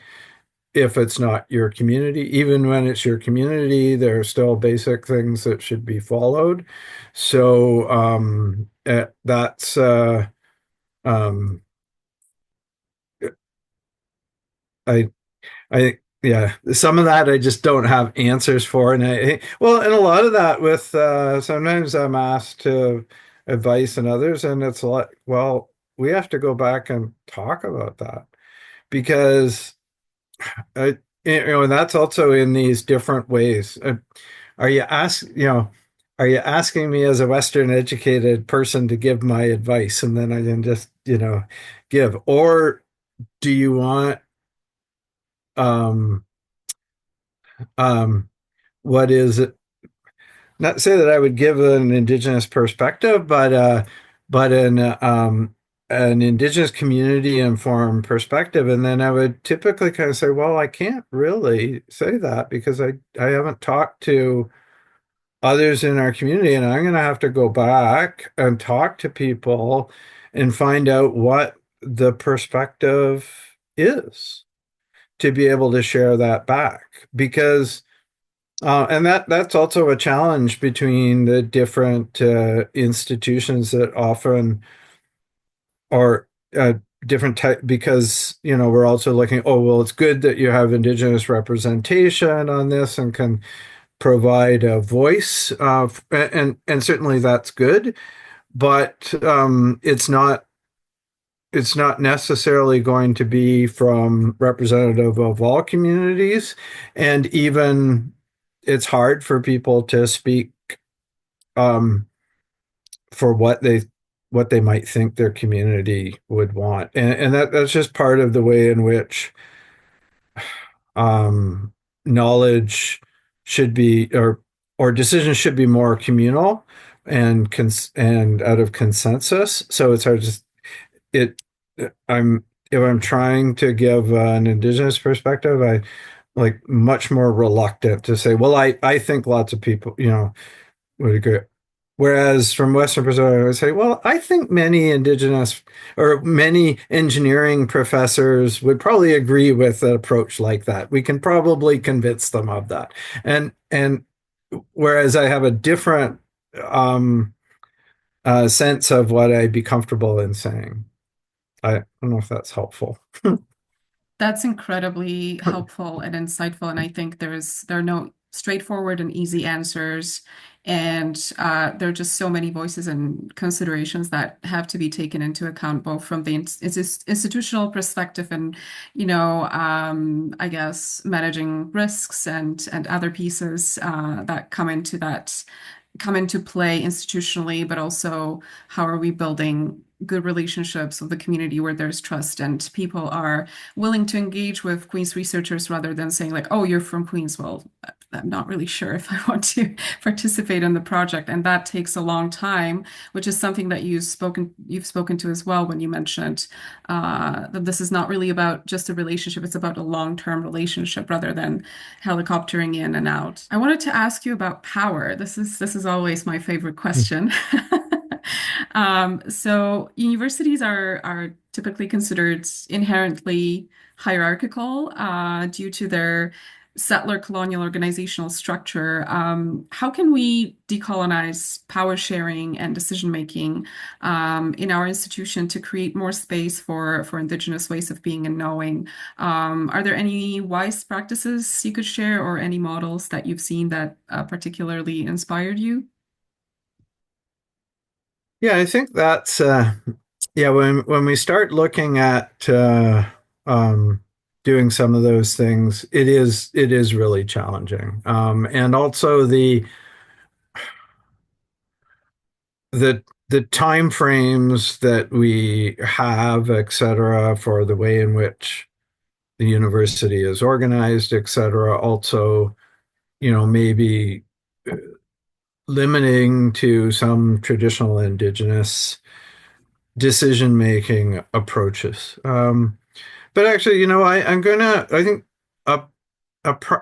if it's not your community. Even when it's your community, there are still basic things that should be followed. So that's I yeah, some of that I just don't have answers for, and and a lot of that with sometimes I'm asked to advice and others, and it's like, well, we have to go back and talk about that, because and that's also in these different ways. Are you are you asking me as a Western educated person to give my advice and then I can just give, or do you want um what is it, not say that I would give an Indigenous perspective, but an Indigenous community informed perspective. And then I would typically kind of say, well, I can't really say that because I haven't talked to others in our community, and I'm going to have to go back and talk to people and find out what the perspective is to be able to share that back. Because and that's also a challenge between the different institutions that often are different type, because we're also looking, oh well, it's good that you have Indigenous representation on this and can provide a voice, and certainly that's good, but it's not necessarily going to be from representative of all communities, and even it's hard for people to speak for what they might think their community would want, and that's just part of the way in which knowledge should be, or decisions should be more communal and out of consensus. So it's hard to it. If I'm trying to give an Indigenous perspective, I like much more reluctant to say, well, I think lots of people, would agree. Whereas from Western perspective, I would say, well, I think many Indigenous or many engineering professors would probably agree with an approach like that. We can probably convince them of that. And whereas I have a different sense of what I'd be comfortable in saying. I don't know if that's helpful. That's incredibly helpful and insightful, and I think there are no straightforward and easy answers, and there are just so many voices and considerations that have to be taken into account, both from the institutional perspective and, I guess managing risks and other pieces that come into play institutionally, but also how are we building good relationships with the community where there's trust and people are willing to engage with Queen's researchers rather than saying like, oh, you're from Queen's. Well, I'm not really sure if I want to participate in the project. And that takes a long time, which is something that you've spoken to as well when you mentioned that this is not really about just a relationship. It's about a long-term relationship rather than helicoptering in and out. I wanted to ask you about power. This is always my favorite question. So universities are typically considered inherently hierarchical due to their settler colonial organizational structure. How can we decolonize power sharing and decision making in our institution to create more space for Indigenous ways of being and knowing? Are there any wise practices you could share or any models that you've seen that particularly inspired you? Yeah, I think that's when we start looking at doing some of those things, it is really challenging. And also the time frames that we have, et cetera, for the way in which the university is organized, et cetera, also, maybe limiting to some traditional Indigenous decision-making approaches. But actually, I think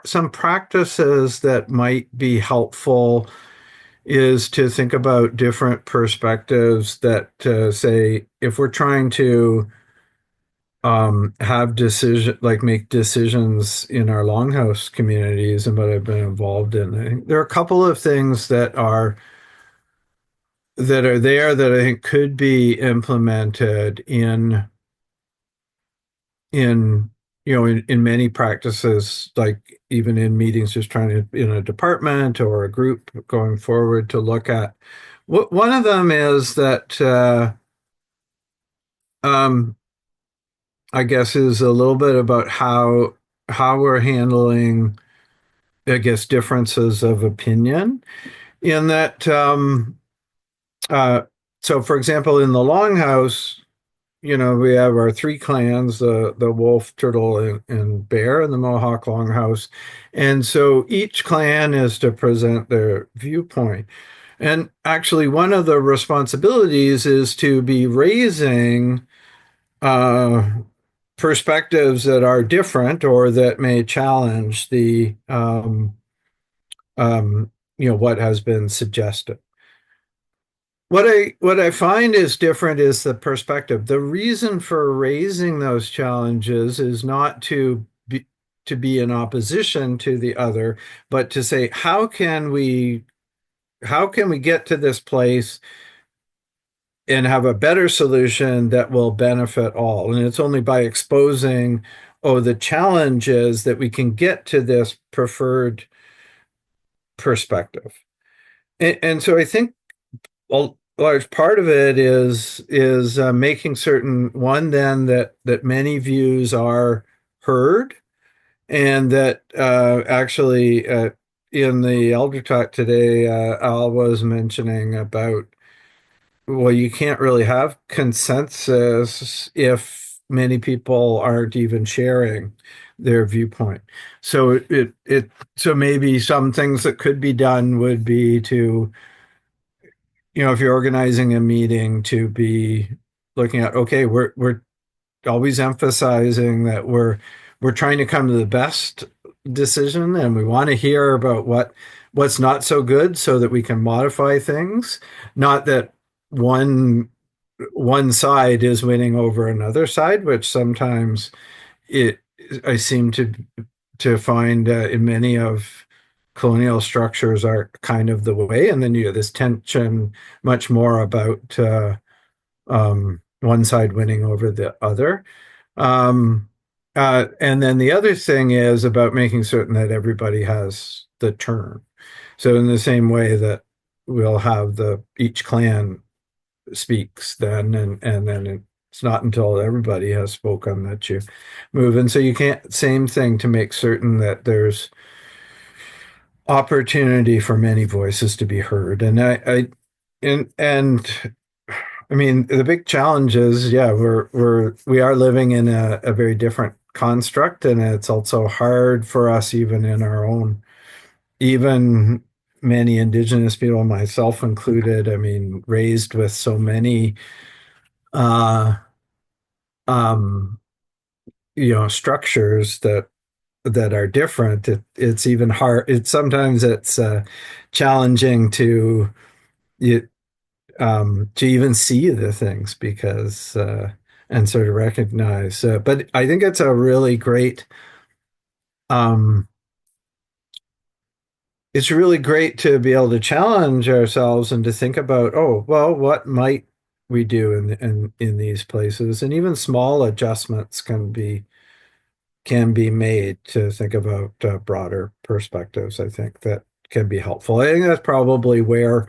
some practices that might be helpful is to think about different perspectives that say, if we're trying to make decisions in our longhouse communities and what I've been involved in, I think there are a couple of things that are there that I think could be implemented in many practices, like even in meetings, just trying to, in a department or a group going forward, to look at. One of them is that I guess is a little bit about how we're handling, I guess, differences of opinion, in that so for example, in the longhouse, we have our three clans, the wolf, turtle, and bear in the Mohawk longhouse. And so each clan is to present their viewpoint. And actually, one of the responsibilities is to be raising perspectives that are different or that may challenge the what has been suggested. What I find is different is the perspective. The reason for raising those challenges is not to be in opposition to the other, but to say, how can we get to this place and have a better solution that will benefit all. And it's only by exposing, the challenge is that we can get to this preferred perspective. And so I think a large part of it is making certain, one, then that many views are heard, and that actually in the elder talk today, Al was mentioning about, well, you can't really have consensus if many people aren't even sharing their viewpoint. So so maybe some things that could be done would be to, if you're organizing a meeting, to be looking at, okay, we're always emphasizing that we're trying to come to the best decision, and we want to hear about what's not so good so that we can modify things. Not that one side is winning over another side, which sometimes I seem to find in many of colonial structures are kind of the way, and then you have this tension much more about one side winning over the other. And then the other thing is about making certain that everybody has the turn. So in the same way that we'll have each clan speaks then, and then it's not until everybody has spoken that you move. And so you can't, same thing, to make certain that there's opportunity for many voices to be heard. And I mean, the big challenge is, yeah, we are living in a very different construct, and it's also hard for us, even in our own, even many Indigenous people, myself included, I mean, raised with so many structures that are different. It's even hard. Sometimes it's challenging to even see the things, because and sort of recognize. But I think it's a really great. It's really great to be able to challenge ourselves and to think about, oh, well, what might we do in these places, and even small adjustments can be made to think about broader perspectives. I think that can be helpful. I think that's probably where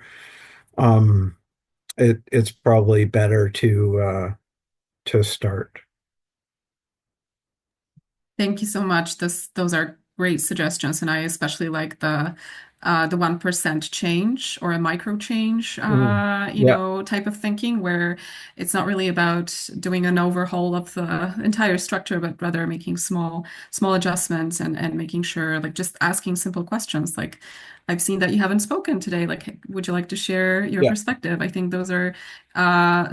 it's probably better to start. Thank you so much. Those are great suggestions, and I especially like the 1% change, or a micro change, type of thinking, where it's not really about doing an overhaul of the entire structure, but rather making small adjustments, and making sure, like, just asking simple questions like, I've seen that you haven't spoken today. Like, would you like to share your perspective? I think those are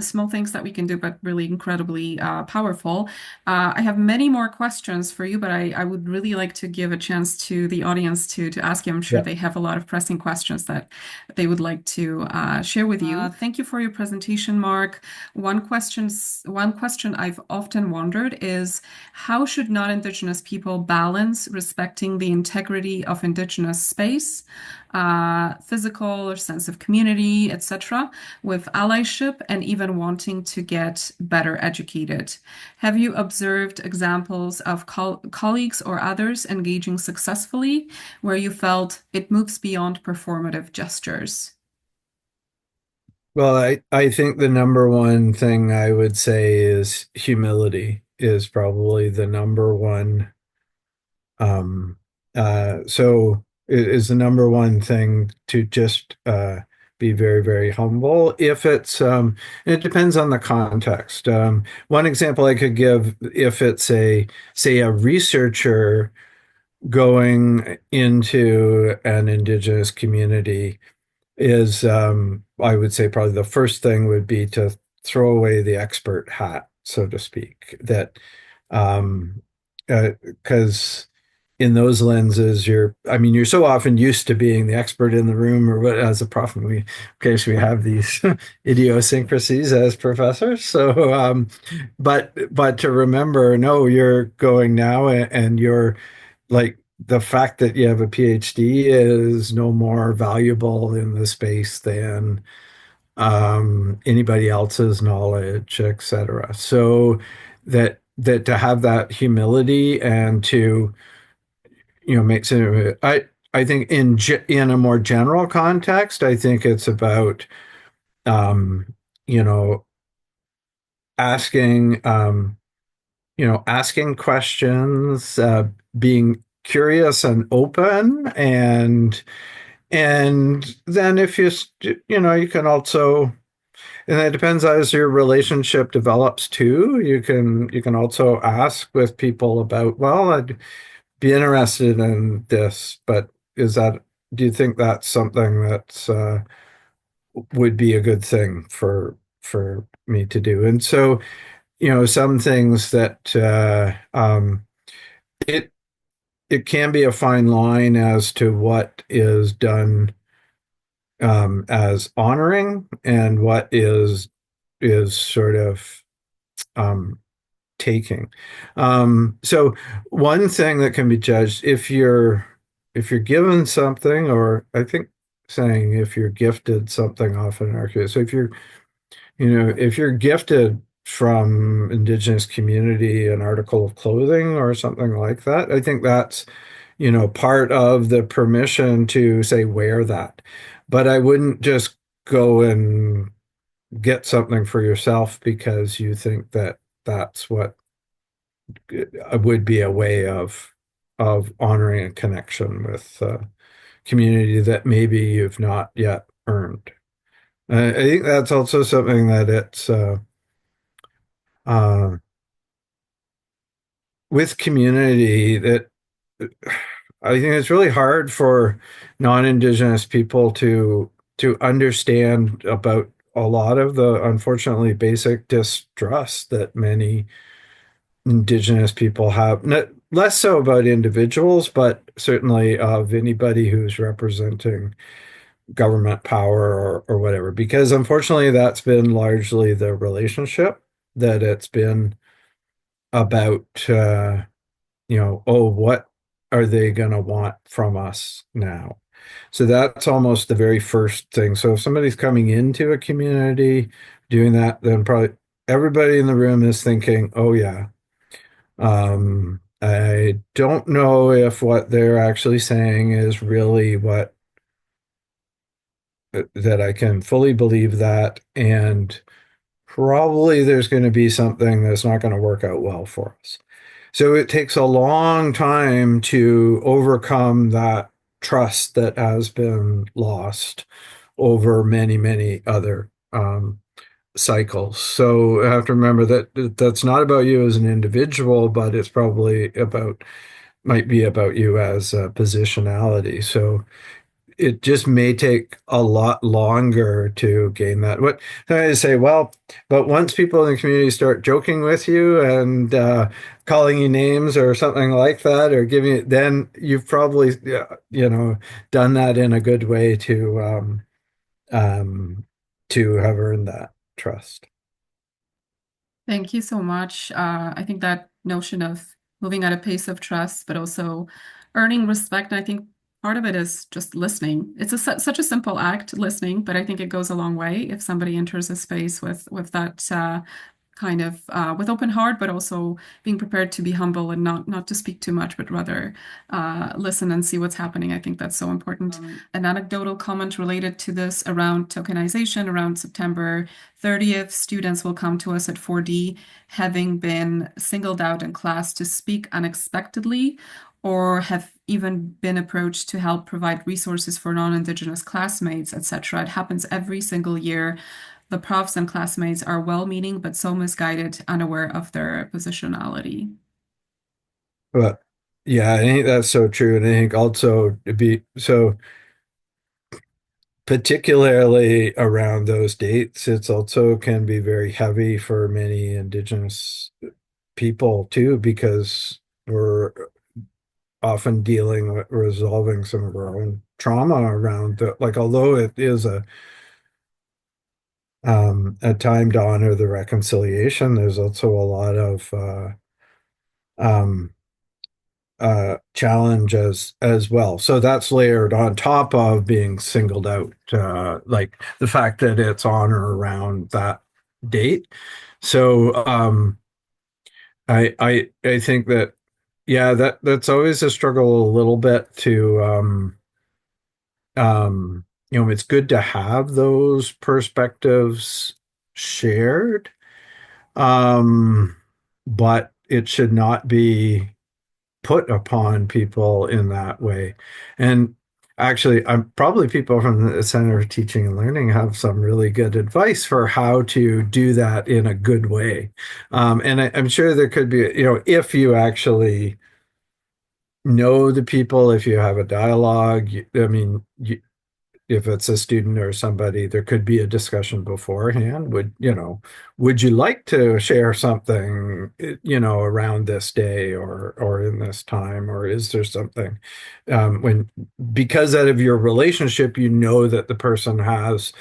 small things that we can do, but really incredibly powerful. I have many more questions for you, but I would really like to give a chance to the audience to ask you. I'm sure they have a lot of pressing questions that they would like to share with you. Thank you for your presentation, Mark. One question I've often wondered is, how should non-Indigenous people balance respecting the integrity of Indigenous space, physical or sense of community, etc., with allyship and even wanting to get better educated? Have you observed examples of colleagues or others engaging successfully where you felt it moves beyond performative gestures? Well, I think the number one thing I would say is humility is probably the number one. So it is the number one thing, to just be very, very humble. If it's, it depends on the context. One example I could give, if it's say a researcher going into an Indigenous community, is I would say probably the first thing would be to throw away the expert hat, so to speak. That because in those lenses, you're so often used to being the expert in the room, or what, as a prof, we have these idiosyncrasies as professors. So, but to remember, no, you're going now, and you're like, the fact that you have a PhD is no more valuable in the space than anybody else's knowledge, etc. So that to have that humility and to make sense. I think in a more general context, I think it's about you know asking asking questions, being curious and open, and then if you can also, and it depends as your relationship develops too. You can also ask with people about, well, I'd be interested in this, but do you think that's something that would be a good thing for me to do? And so, some things that it it can be a fine line as to what is done as honoring and what is sort of um, taking. So one thing that can be judged, if you're given something, or I think saying if you're gifted something often in our case. So if you're gifted from Indigenous community an article of clothing or something like that, I think that's part of the permission to say wear that. But I wouldn't just go and get something for yourself because you think that that's what would be a way of honoring a connection with community that maybe you've not yet earned. I think that's also something that it's uh, with community that I think it's really hard for non-Indigenous people to understand about a lot of the unfortunately basic distrust that many Indigenous people have. Less so about individuals, but certainly of anybody who's representing government power or whatever, because unfortunately that's been largely the relationship, that it's been about oh, what are they going to want from us now? So that's almost the very first thing. So if somebody's coming into a community doing that, then probably everybody in the room is thinking, oh yeah, I don't know if what they're actually saying is really what that I can fully believe that, and probably there's going to be something that's not going to work out well for us. So it takes a long time to overcome that trust that has been lost over many, many other cycles. So I have to remember that that's not about you as an individual, but it's probably might be about you as a positionality. So it just may take a lot longer to gain that. What I say, well, but once people in the community start joking with you and calling you names or something like that, or giving it, then you've probably done that in a good way to have earned that trust. Thank you so much. I think that notion of moving at a pace of trust, but also earning respect, I think part of it is just listening. It's such a simple act, listening, but I think it goes a long way if somebody enters a space with that kind of with open heart, but also being prepared to be humble and not to speak too much, but rather listen and see what's happening. I think that's so important. An anecdotal comment related to this around tokenization, around September 30th, students will come to us at 4D having been singled out in class to speak unexpectedly, or have even been approached to help provide resources for non-Indigenous classmates, etc. It happens every single year. The profs and classmates are well-meaning, but so misguided, unaware of their positionality. But yeah, I think that's so true. And I think also to be so, particularly around those dates, it's also can be very heavy for many Indigenous people too, because we're often dealing with resolving some of our own trauma around like, although it is a time to honor the reconciliation, there's also a lot of challenge as well. So that's layered on top of being singled out, like the fact that it's on or around that date. So I think that, yeah, that's always a struggle a little bit to it's good to have those perspectives shared, but it should not be put upon people in that way. And actually, I'm probably people from the Center of Teaching and Learning have some really good advice for how to do that in a good way. And I'm sure there could be, if you actually know the people, if you have a dialogue, if it's a student or somebody, there could be a discussion beforehand. Would you like to share something, around this day or in this time, or is there something, because out of your relationship, that the person has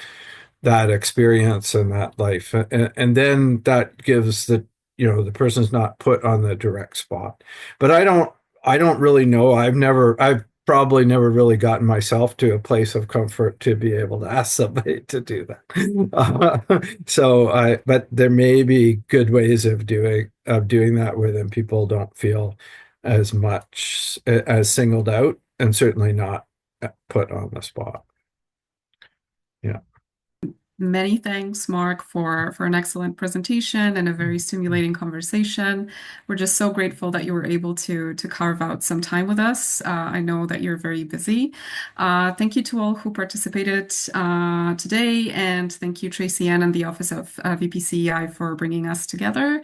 that experience and that life, and then that gives the person's not put on the direct spot. But I don't really know. I've probably never really gotten myself to a place of comfort to be able to ask somebody to do that. But there may be good ways of doing that where then people don't feel as much as singled out, and certainly not put on the spot. Yeah. Many thanks, Mark, for an excellent presentation and a very stimulating conversation. We're just so grateful that you were able to carve out some time with us. I know that you're very busy. Thank you to all who participated today, and thank you, Tracy Ann and the Office of VPCEI for bringing us together.